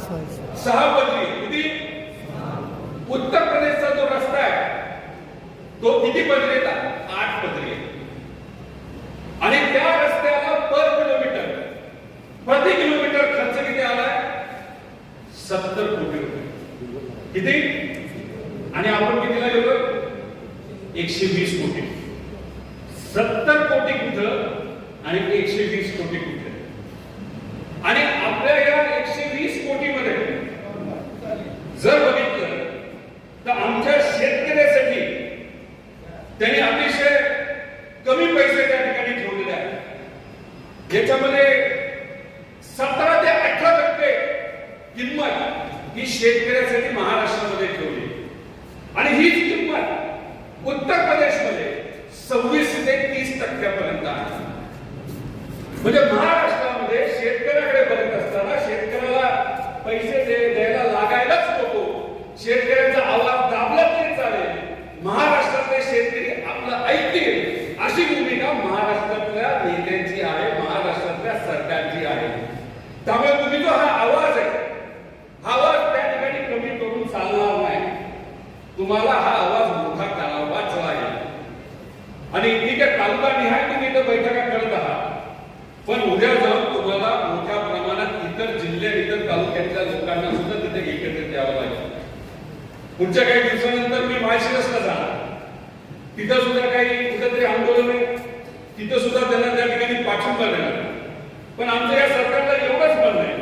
6 पदरी किती? उत्तर प्रदेशचा जो रस्ता आहे तो किती पदरी येतात? 8 पदरी आहे. आणि त्या रस्त्याला पर किलोमीटर प्रति किलोमीटर खर्च किती आलाय? 70 कोटी रुपये. किती? आणि आपण कितीला गेलो? 120 कोटी. 70 कोटी कुठं आणि 120 कोटी कुठे? आणि आपल्या या 120 कोटी मध्ये जर बघितलं तर आमच्या शेतकऱ्यासाठी त्यांनी अतिशय कमी पैसे त्या ठिकाणी ठेवलेले आहेत. याच्यामध्ये 17 ते 18% किंमत ही शेतकऱ्यासाठी महाराष्ट्रामध्ये ठेवली. आणि हीच किंमत उत्तर प्रदेशमध्ये 26 ते 30% आहे. म्हणजे महाराष्ट्रामध्ये शेतकऱ्याकडे बघत असताना शेतकऱ्याला पैसे द्यायला लागायलाच नको, शेतकऱ्याचा आवाज दाबला तरी चालेल, महाराष्ट्रातले शेतकरी आपलं ऐकतील अशी भूमिका महाराष्ट्रातल्या नेत्यांची आहे, महाराष्ट्रातल्या सरकारची आहे. त्यामुळे तुम्ही जो हा आवाज आहे, हा आवाज त्या ठिकाणी कमी करून चालणार नाही. तुम्हाला हा आवाज मोठा करावाच लागेल. आणि ठीक आहे, तालुका निहाय तुम्ही इथं बैठका करत आहात, पण उद्या जाऊन तुम्हाला मोठ्या प्रमाणात इतर जिल्ह्यात इतर तालुक्यातल्या लोकांना सुद्धा तिथे एकत्रित यावं लागेल. पुढच्या काही दिवसानंतर मी माळशिरसला जाणार, तिथं सुद्धा काही कुठेतरी आंदोलन आहे, तिथं सुद्धा त्यांना त्या ठिकाणी पाठिंबा देणार. पण आमच्या या सरकारला एवढंच म्हणणं आहे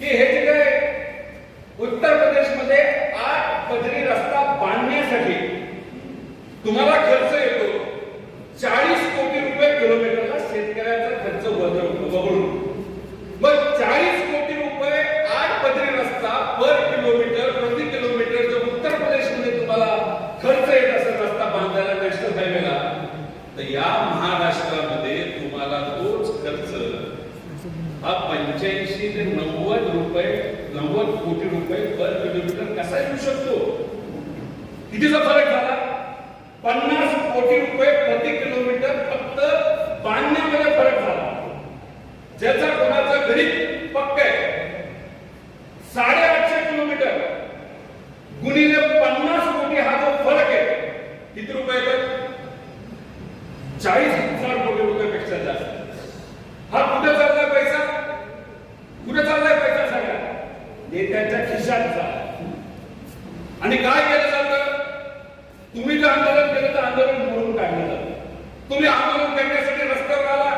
की हे जे काय उत्तर प्रदेशमध्ये 8 पदरी रस्ता बांधण्यासाठी तुम्हाला खर्च येतो 40 कोटी रुपये किलोमीटरला, शेतकऱ्याचा खर्च वगळून. मग 40 कोटी रुपये 8 पदरी रस्ता पर किलोमीटर प्रति किलोमीटर जर उत्तर प्रदेशमध्ये तुम्हाला खर्च येत असेल रस्ता बांधायला नॅशनल हायवेला, तर या महाराष्ट्रामध्ये तुम्हाला तोच खर्च हा 85 ते 90 कोटी रुपये पर किलोमीटर कसा येऊ शकतो? कितीचा फरक झाला? 50 कोटी रुपये प्रति किलोमीटर फक्त बांधण्यामध्ये फरक झाला. ज्याचा कोणाचा गणित पक्क आहे, 850 किलोमीटर गुणिले 50 कोटी हा जो फरक आहे, किती रुपये येतात? 40,000 कोटी रुपयापेक्षा जास्त. हा कुठे चाललाय पैसा? कुठे चाललाय पैसा? सगळ्या नेत्यांच्या खिशात चालला. आणि काय केलं जातं? तुम्ही जे आंदोलन केलं तर आंदोलन मोडून काढलं जातं. तुम्ही आंदोलन करण्यासाठी रस्त्यावर आला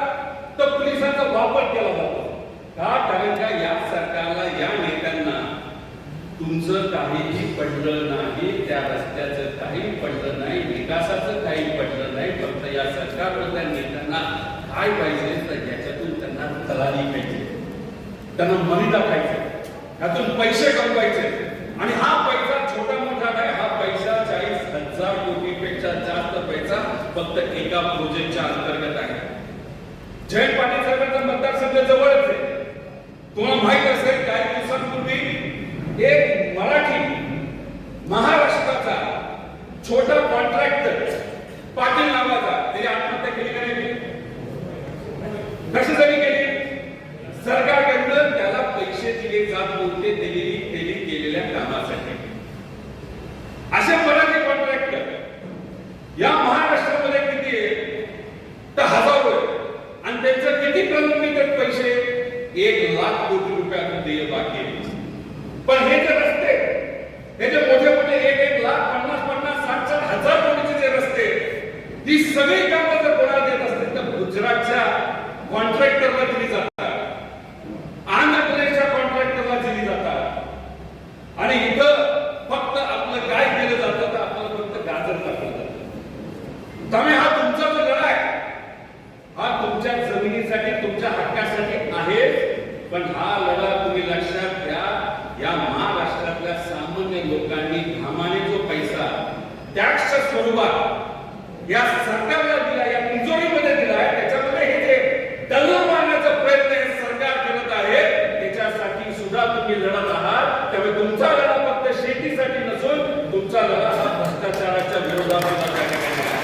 तर पोलिसांचा वापर केला जातो. का? कारण का या सरकारला, या नेत्यांना तुमचं काहीही पडलं नाही, त्या रस्त्याचं काही पडलं नाही, विकासाचं काही पडलं नाही. फक्त या सरकारमधल्या नेत्यांना काय पाहिजे तर याच्यातून त्यांना दलाली पाहिजे, त्यांना मर्यादा पाहिजे, यातून पैसे कमवायचे. आणि हा पैसा छोटा मोठा नाही, हा पैसा 40,000 कोटीपेक्षा जास्त पैसा फक्त एका प्रोजेक्टच्या अंतर्गत आहे. जयंत पाटील साहेबांचा मतदारसंघ जवळच आहे. तुम्हाला माहित असेल काही दिवसांपूर्वी एक मराठी महाराष्ट्राचा छोटा कॉन्ट्रॅक्टर पाटील नावाचा, त्याने आत्महत्या केली का नाही? कशासाठी केली? सरकारकडून त्याला पैसे दिले जात नव्हते, त्यांनी केलेल्या कामासाठी. असे मराठी कॉन्ट्रॅक्टर या महाराष्ट्रामध्ये किती आहे? तर हजारो आहे. आणि त्यांचं किती प्रलंबित पैसे? 1,00,000 कोटी रुपयातून देय बाकी आहे. पण हे जे रस्ते, हे जे मोठे मोठे 1-1 लाख 50-50 60-60 हजार कोटीचे जे रस्ते, ती सगळी कामं जर कोणाला देत असतील तर गुजरातच्या कॉन्ट्रॅक्टरला दिली जातात, आंध्र प्रदेशच्या कॉन्ट्रॅक्टरला दिली जातात. आणि इथं फक्त आपलं काय केलं जातं तर आपल्याला फक्त गाजर टाकलं जातं. त्यामुळे हा तुमचा जो लढा आहे, हा तुमच्या जमिनीसाठी, तुमच्या हक्कासाठी आहे. पण हा लढा तुम्ही लक्षात घ्या, या महाराष्ट्रातल्या सामान्य लोकांनी घामाने जो पैसा टॅक्सच्या स्वरूपात या सरकारला दिला, या तिजोरीमध्ये दिला आहे, त्याच्यामध्ये हे जे दल्ला मारण्याचा प्रयत्न हे सरकार करत आहे, त्याच्यासाठी सुद्धा तुम्ही लढत आहात. त्यामुळे तुमचा लढा फक्त शेतीसाठी नसून तुमचा लढा हा भ्रष्टाचाराच्या विरोधात सुद्धा त्या ठिकाणी आहे.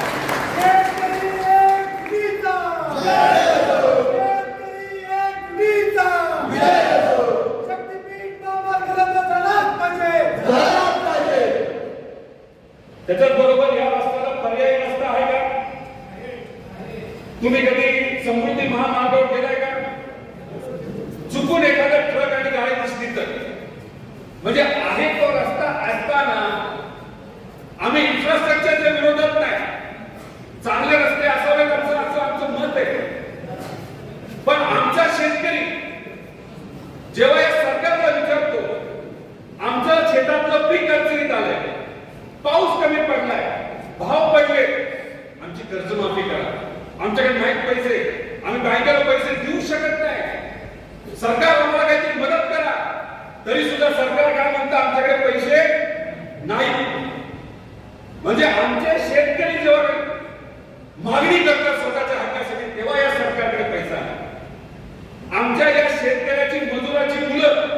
शक्तीपीठ तुम्ही कधी समृद्धी महामार्गावर गेलाय का? चुकून एखादा ट्रक आणि गाडी दिसली तर म्हणजे आहे तो रस्ता असताना आम्ही इन्फ्रास्ट्रक्चरच्या विरोधात नाही, चांगले रस्ते असावेत असं आमचं मत आहे. पण आमचा शेतकरी जेव्हा या सरकारला विचारतो आमचं शेतातलं पीक अडचणीत आलंय, पाऊस कमी पडलाय, भाव पडले, आमची कर्जमाफी करा, आमच्याकडे नाहीत पैसे, आम्ही बँकेला पैसे देऊ शकत नाही, सरकार आम्हाला काहीतरी मदत करा, तरी सुद्धा सरकार काय म्हणतं आमच्याकडे पैसे नाही. म्हणजे आमचे शेतकरी जेव्हा मागणी करतात स्वतःच्या हक्कासाठी तेव्हा या सरकारकडे पैसा नाही. आमच्या या शेतकऱ्याची मजुराची मुलं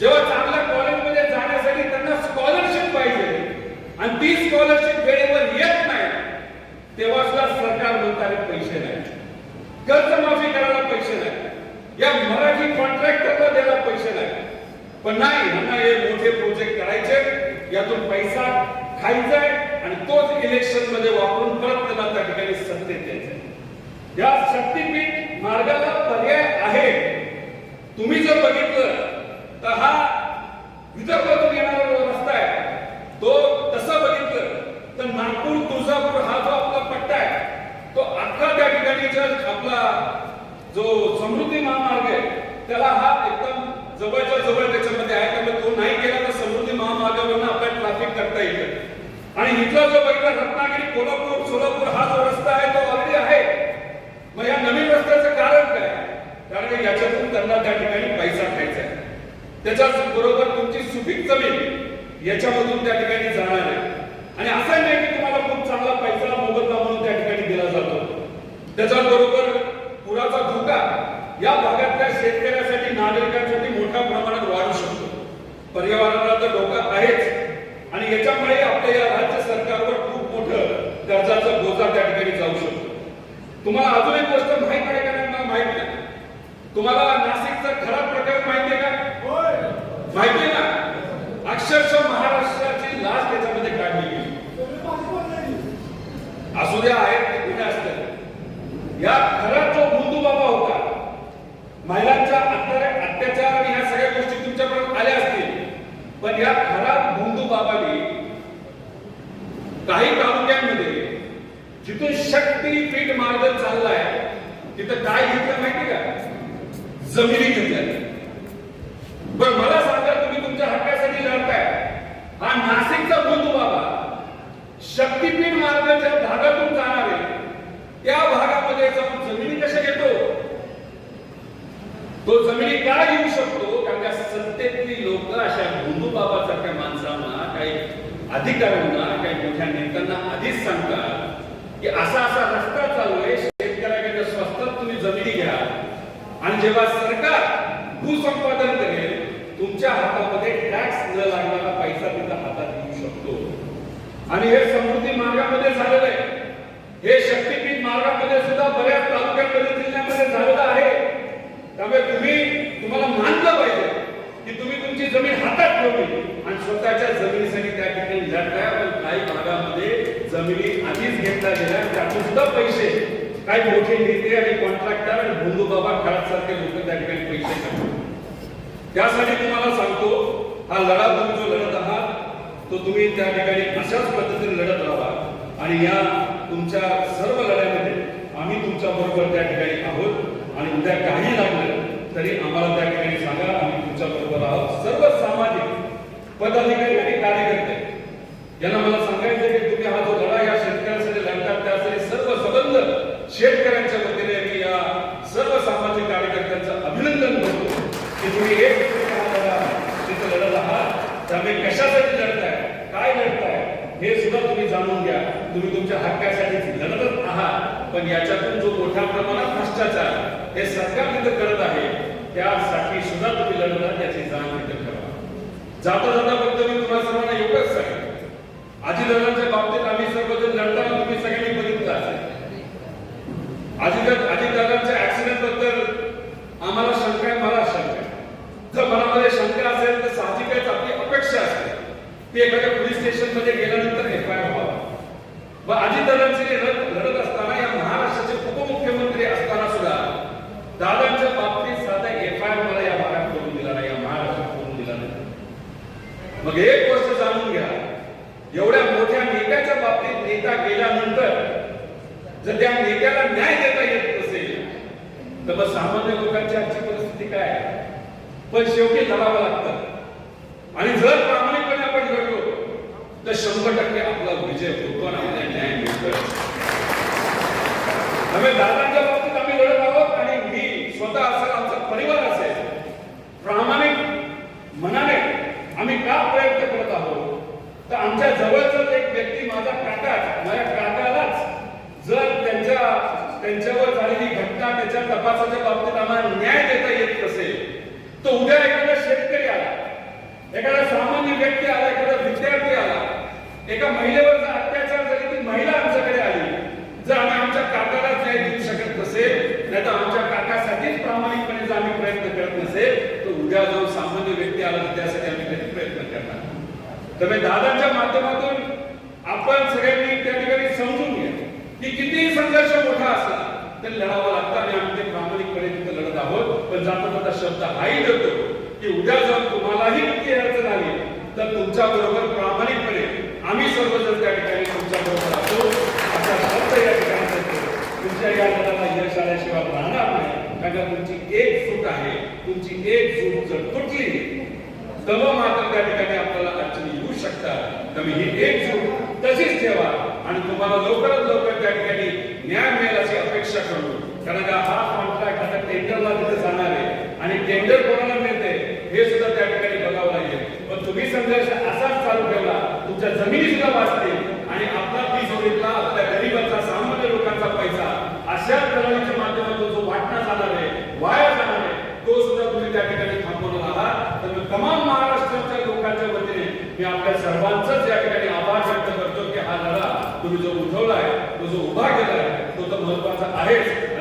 जेव्हा चांगल्या कॉलेजमध्ये जाण्यासाठी त्यांना स्कॉलरशिप पाहिजे आणि ती स्कॉलरशिप वेळेवर येत नाही तेव्हा सुद्धा सरकार म्हणतात पैसे नाही, कर्जमाफी करायला पैसे नाही, या मराठी कॉन्ट्रॅक्टरला द्यायला पैसे नाही. पण नाही, यांना हे मोठे प्रोजेक्ट करायचे, यातून पैसा खायचा आणि तोच इलेक्शन मध्ये वापरून परत त्यांना त्या ठिकाणी सत्तेत द्यायचं. या शक्तीपीठ मार्गाला पर्याय आहे. तुम्ही जर बघितलं तर हा विदर्भातून येणारा रस्ता आहे, तो तसं बघितलं तर नागपूर तुळजापूर हा जो आपला पट्टा आहे तो अख्खा त्या ठिकाणी आपला जो समृद्धी महामार्ग आहे त्याला हा एकदम जवळच्या जवळ त्याच्यामध्ये आहे. त्यामुळे तो नाही गेला तर समृद्धी महामार्गावरून आपल्याला ट्रॅफिक करता येईल. आणि इथला जो बघितला रत्नागिरी कोल्हापूर सोलापूर हा जो रस्ता आहे तो ऑलरेडी आहे. मग या नवीन रस्त्याचं कारण काय? कारण याच्यातून त्यांना त्या ठिकाणी पैसा खायचा आहे. त्याच्याच बरोबर तुमची सुपीक जमीन याच्यामधून त्या ठिकाणी जाणार आहे. आणि असं नाही की तुम्हाला खूप चांगला पैसा मोबदला म्हणून त्या ठिकाणी दिला जातो. त्याच्याबरोबर पुराचा धोका या भागातल्या शेतकऱ्यासाठी नागरिकांसाठी मोठ्या प्रमाणात वाढू शकतो. पर्यावरणाला तर धोका आहेच आणि याच्यामुळे आपल्या या राज्य सरकारवर खूप मोठं कर्जाचा बोजा त्या ठिकाणी जाऊ शकतो. तुम्हाला अजून एक गोष्ट माहित आहे का? नाही मला माहित नाही. तुम्हाला नाशिकचा खराब प्रकार माहिती आहे का? माहिती आहे ना? अक्षरशः महाराष्ट्राची लाच त्याच्यामध्ये काढली गेली. असू द्या आहेत ते कुठे असतात. या खरा जो भोंदू बाबा होता, महिलांच्या अत्याचार आणि ह्या सगळ्या गोष्टी तुमच्यापर्यंत आल्या असतील, पण या खरा भोंदू बाबांनी काही तालुक्यांमध्ये जिथून शक्तीपीठ मार्ग चाललाय तिथं काय घेतलं माहिती का? जमिनी घेतल्या. बरं मला सांगा, तुम्ही तुमच्या हक्कासाठी लढताय, हा नाशिकचा भोंदू बाबा शक्तीपीठ मार्गाच्या भागातून जाणार आहे, त्या भागामध्ये जाऊन जमिनी कशा घेतो? तो जमिनी का घेऊ शकतो? कारण का सत्तेतली लोक अशा भोंदू बाबासारख्या माणसांना, काही अधिकाऱ्यांना, काही मोठ्या नेत्यांना आधीच सांगतात की असा असा रस्ता चालू आहे, शेतकऱ्याकडे स्वस्तात तुम्ही जमिनी घ्या आणि जेव्हा सरकार भूसंपादन करेल तुमच्या हातामध्ये टॅक्स न लागणारा पैसा तिथं हातात येऊ शकतो. आणि हे समृद्धी मार्गामध्ये झालेलं आहे. हे शक्तीपीठ मार्गामध्ये सुद्धा बऱ्याच तालुक्यांमध्ये जिल्ह्यामध्ये झालेलं आहे. त्यामुळे तुम्हाला मानलं पाहिजे की तुम्ही तुमची जमीन हातात ठेवली आणि स्वतःच्या जमिनीसाठी त्या ठिकाणी लढताय. पण काही भागामध्ये जमिनी आधीच घेतल्या गेल्या, त्यातून सुद्धा पैसे काही मोठे नेते आणि कॉन्ट्रॅक्टर आणि भोंदू बाबा खराब सारखे लोक त्या ठिकाणी पैसे काढतात. त्यासाठी तुम्हाला सांगतो, हा लढा तुम्ही जो लढत आहात तो तुम्ही त्या ठिकाणी अशाच पद्धतीने लढत राहा. आणि या तुमच्या सर्व लढ्यामध्ये आम्ही तुमच्या बरोबर त्या ठिकाणी आहोत. आणि उद्या काही लागलं तरी आम्हाला त्या ठिकाणी सांगा, आम्ही तुमच्या बरोबर आहोत. सर्व सामाजिक पदाधिकारी आणि कार्यकर्ते यांना मला सांगायचं की तुम्ही हा जो लढा या शेतकऱ्यांसाठी लढतात, त्यासाठी सर्व संबंध शेतकऱ्यांच्या वतीने मी या सर्व सामाजिक कार्यकर्त्यांचं अभिनंदन करतो की तुम्ही एक तिथे लढत आहात. त्यामुळे कशासाठी लढताय, काय लढताय हे सुद्धा तुम्ही जाणून घ्या. तुम्ही तुमच्या हक्कासाठी लढतच आहात, पण याच्यातून जो मोठ्या प्रमाणात भ्रष्टाचार हे सरकार तिथं करत आहे त्यासाठी सुद्धा तुम्ही लढत आहात याची जाण तिथं करा. जाता जाता फक्त मी तुम्हाला सर्वांना एवढंच सांगेन, अजितदादांच्या बाबतीत आम्ही सर्वजण लढताना तुम्ही सगळ्यांनी बघितलं असेल. अजितदादांच्या ऍक्सिडेंट बद्दल आम्हाला शंका आहे, मला शंका आहे. जर मनामध्ये शंका असेल तर साहजिकच आपली अपेक्षा असते की एखाद्या पोलीस स्टेशन मध्ये गेल्यानंतर एफआयआर व्हावा. अजितदादांची लढत असताना या महाराष्ट्राचे मग एक गोष्ट जाणून घ्या, एवढ्या मोठ्या नेत्याच्या बाबतीत नेता गेल्यानंतर जर त्या नेत्याला न्याय देता येत नसेल तर मग सामान्य लोकांची आजची परिस्थिती काय आहे? पण शेवटी लढावं लागतं आणि जर प्रामाणिकपणे आपण लढलो तर 100% आपला विजय होतो आणि आपल्याला न्याय मिळतो. आम्ही दादांच्या बाबतीत आम्ही लढत आहोत आणि मी स्वतः असेल, आमचा परिवार असेल, प्रामाणिक मनाने आम्ही का प्रयत्न करत आहोत तर आमच्या जवळच एक व्यक्ती माझा काका, माझ्या काकालाच जर त्यांच्यावर झालेली घटना त्याच्या तपासाच्या बाबतीत आम्हाला न्याय देता येत नसेल तर उद्या एखादा शेतकरी आला, एखादा सामान्य व्यक्ती आला, एखादा विद्यार्थी आला, एका महिलेवर जर अत्याचार झाली ती महिला आमच्याकडे आली, जर आम्ही आमच्या काकाला न्याय देऊ शकत नसेल नाही तर आमच्या काकासाठीच प्रामाणिकपणे जर आम्ही प्रयत्न करत नसेल तर उद्या जाऊन सामान्य व्यक्ती आला तर त्यासाठी आम्ही कधी प्रयत्न करणार. तर दादांच्या माध्यमातून आपण सगळ्यांनी त्या ठिकाणी समजून घ्या की किती संघर्ष मोठा असला तरी लढावं लागतं आणि आम्ही ते प्रामाणिकपणे तिथे लढत आहोत. पण जाता जाता शब्द हाही देतो की उद्या जर तुम्हालाही किती अडचण आली तर तुमच्या बरोबर प्रामाणिकपणे आम्ही सर्वजण त्या ठिकाणी तुमच्या बरोबर असतो असा शब्द या ठिकाणी देतो. तुमच्या या लढ्याला यश आल्याशिवाय राहणार नाही, कारण तुमची एक सूट आहे. तुमची एक सूट जर तुटली तर मात्र त्या ठिकाणी आपल्याला अडचणी येऊ शकतात. तुम्ही ही एक सूट तशीच ठेवा आणि तुम्हाला लवकरात लवकर त्या ठिकाणी न्याय मिळेल अशी अपेक्षा करू. कारण का हा कॉन्ट्रॅक्ट आता टेंडरला तिथे जाणार आहे आणि टेंडर कोणाला मिळते हे सुद्धा त्या ठिकाणी बघावं लागेल. पण तुम्ही संघर्ष असाच चालू ठेवला, तुमच्या जमिनी सुद्धा वाचतील आणि आपला तिजोरीतला, आपल्या गरीबाचा, सामान्य लोकांचा पैसा अशा प्रणालीच्या माध्यमातून जो वाटण्यात जाणार आहे, वाया जाणार आहे, तो सुद्धा तुम्ही त्या ठिकाणी थांबवणार आहात. तर तमाम महाराष्ट्राच्या लोकांच्या वतीने मी आपल्या सर्वांचाच या ठिकाणी आभार व्यक्त करतो की हा लढा तुम्ही जो उठवलाय, तो जो उभा केलाय तो तर महत्वाचा आहेच.